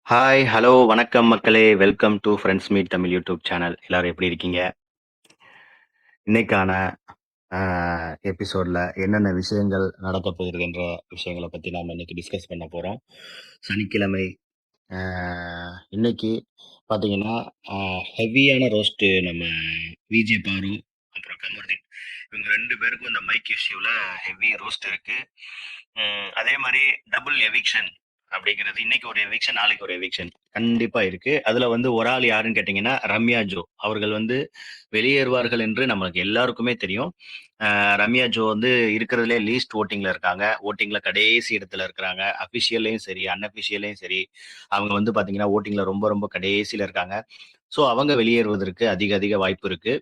Hi, hello, வணக்கம் மக்களே! Welcome to friends meet Tamil YouTube channel. எல்லாரும் எப்படி இருக்கீங்க? இன்னைக்கான அ எபிசோட்ல என்னென்ன விஷயங்கள் நடக்கப் போகுதுன்ற விஷயங்கள பத்தி நாம இன்னைக்கு டிஸ்கஸ் பண்ண போறோம். சனிக்கிழமை அ இன்னைக்கு பார்த்தீங்கன்னா, அ ஹெவியான ரோஸ்ட்டு நம்ம விஜே பாரு, அப்புறம் கமருதீன். இவங்க 2 பேருக்கும் இந்த மைக் இஷ்யூல ஹெவி ரோஸ்ட் இருக்கு. அதே மாரி டபுள் எவிக்ஷன் அப்படிங்கிறது இன்னைக்கு ஒரு எவிக்ஷன், நாளைக்கு ஒரு எவிக்ஷன் கண்டிப்பா இருக்கு. அதுல வந்து ஒரு ஆள் யாருன்னு கேட்டீங்கன்னா, ரம்யா ஜோ. அவர்கள் வந்து வெளியேறுவார்கள் என்று நமக்கு எல்லாருக்குமே தெரியும். ரம்யா ஜோ வந்து இருக்கிறதுலே லீஸ்ட் வோட்டிங்ல இருக்காங்க. வோட்டிங்ல கடைசி இடத்துல இருக்கிறாங்க. அஃபிஷியல்லயும் சரி, அன்அஃபிஷியல்லயும் சரி, அவங்க வந்து பாத்தீங்கன்னா, வோட்டிங்ல ரொம்ப ரொம்ப கடைசில இருக்காங்க. ஸோ அவங்க வெளியேறுவதற்கு அதிக அதிக வாய்ப்பு இருக்கு.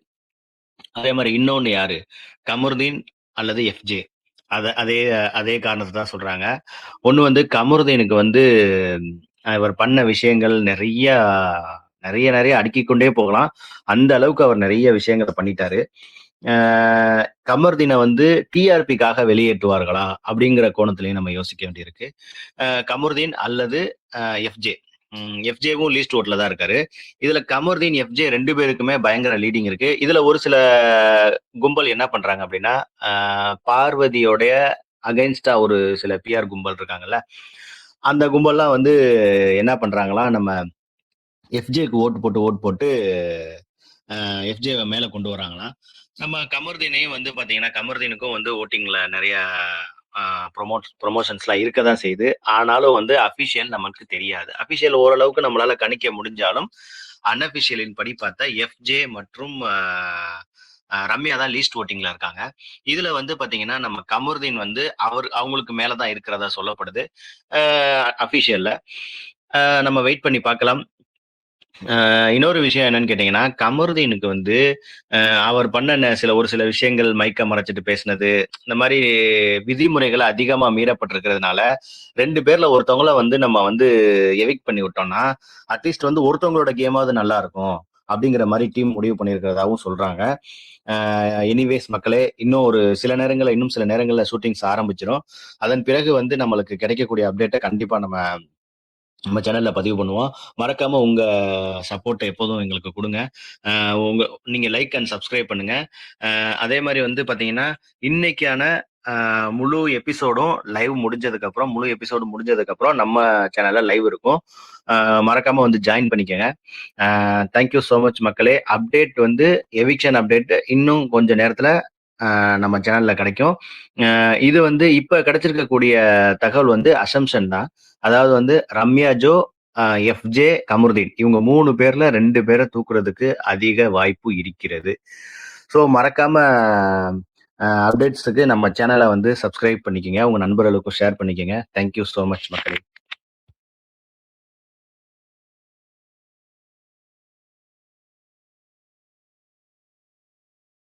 அதே மாரி இன்னொன்னு யாரு? கமருதீன் அல்லது எஃப்ஜே. அதே அதே காரணத்த தான் சொல்றாங்க. ஒண்ணு வந்து கமருதீனுக்கு வந்து இவர் பண்ண விஷயங்கள் நெறைய நெறைய நெறைய அடுக்கிக் கொண்டே போகலாம். அந்த அளவுக்கு அவர் நெறைய விஷயங்கள பண்ணிட்டாரு. அ கமருதீன வந்து டிஆர்பிக்காக வெளியேற்றுவார்களா? அப்படிங்கிற கோணத்திலயும் நம்ம யோசிக்க வேண்டியிருக்கு. கமருதீன் அல்லது எஃப்ஜே. எஃப்ஜேவும் லீஸ்ட் ஓட்ல தான் இருக்காரு. இதுல கமருதீன், எஃப்ஜே 2 பேருக்குமே பயங்கர லீடிங் இருக்கு. இதுல ஒரு சில கும்பல் என்ன பண்றாங்க அப்படின்னா, அ பார்வதியோடைய அகைன்ஸ்டா ஒரு சில பிஆர் கும்பல் இருக்காங்கல்ல, அந்த கும்பல்லாம் வந்து என்ன பண்றாங்களாம், நம்ம எஃப்ஜேக்கு ஓட்டு போட்டு எஃப்ஜேவ மேல கொண்டு வராங்களாம். நம்ம கமருதீனையும் வந்து பார்த்தீங்கன்னா, கமருதீனுக்கும் வந்து வோட்டிங்ல நெறைய ப்ரமோஷன்ஸ்லாம் இருக்க தான் செய்யுது. ஆனாலும் வந்து அஃபிஷியல் நமக்கு தெரியாது. அஃபிஷியல் ஓரளவுக்கு நம்மளால கணிக்க முடிஞ்சாலும், அன்அஃபிஷியலின் படி பார்த்தா எஃப்ஜே மற்றும் ரம்யா தான் லீஸ்ட் வோட்டிங்ல இருக்காங்க. இதுல வந்து பார்த்தீங்கன்னா, நம்ம கமருதீன் வந்து அவங்களுக்கு மேல தான் இருக்கிறதா சொல்லப்படுது. அ அஃபிஷியல்ல. நம்ம வெயிட் பண்ணி பார்க்கலாம். இன்னொரு விஷயம் என்னன்னு கேட்டீங்கன்னா, கமருதீனுக்கு வந்து அவர் பண்ண ஒரு சில விஷயங்கள் மைக்க மறைச்சிட்டு பேசினது, இந்த மாரி விதிமுறைகள் அதிகமா மீறப்பட்டிருக்கிறதுனால, 2 பேர்ல ஒருத்தவங்கள வந்து நம்ம வந்து எவிக்ட் பண்ணி விட்டோம்னா, அட்லீஸ்ட் வந்து ஒருத்தவங்களோட கேமாவது நல்லா இருக்கும். அப்படிங்கிற மாரி டீம் முடிவு பண்ணியிருக்கிறதாவும் சொல்றாங்க. எனிவேஸ் மக்களே, இன்னும் சில நேரங்கள்ல ஷூட்டிங்ஸ் ஆரம்பிச்சிரும். அதன் பிறகு வந்து நம்மளுக்கு கிடைக்கக்கூடிய அப்டேட்ட கண்டிப்பா நம்ம சேனல்ல பதிவு பண்ணுவோம். மறக்காம உங்க சப்போர்ட்ட எப்போதும் எங்களுக்கு குடுங்க. அ உங்க நீங்க லைக் அண்ட் சப்ஸ்கிரைப் பண்ணுங்க. அதே மாரி வந்து பார்த்தீங்கன்னா, இன்னைக்கான முழு எபிசோடும் முழு எபிசோடு முடிஞ்சதுக்கப்புறம் நம்ம சேனல்ல லைவ் இருக்கும். அ மறக்காம வந்து ஜாயின் பண்ணிக்கங்க. தேங்க் யூ சோ மச் மக்களே. அப்டேட் வந்து எவிக்ஷன் அப்டேட் இன்னும் கொஞ்ச நேரத்துல நம்ம சேனல்ல கிடைக்கும். இது வந்து இப்ப கிடைச்சிருக்கக்கூடிய தகவல் வந்து அசம்ப்ஷன் தான். அதாவது வந்து ரம்யா ஜோ, எஃப்ஜே, கமருதீன் இவங்க 3 பேர்ல 2 பேர தூக்குறதுக்கு அதிக வாய்ப்பு இருக்கிறது. ஸோ மறக்காம அப்டேட்ஸுக்கு நம்ம சேனல வந்து சப்ஸ்கிரைப் பண்ணிக்கங்க. உங்க நண்பர்களுக்கும் ஷேர் பண்ணிக்கங்க. தேங்க் யூ சோ மச் மக்களே.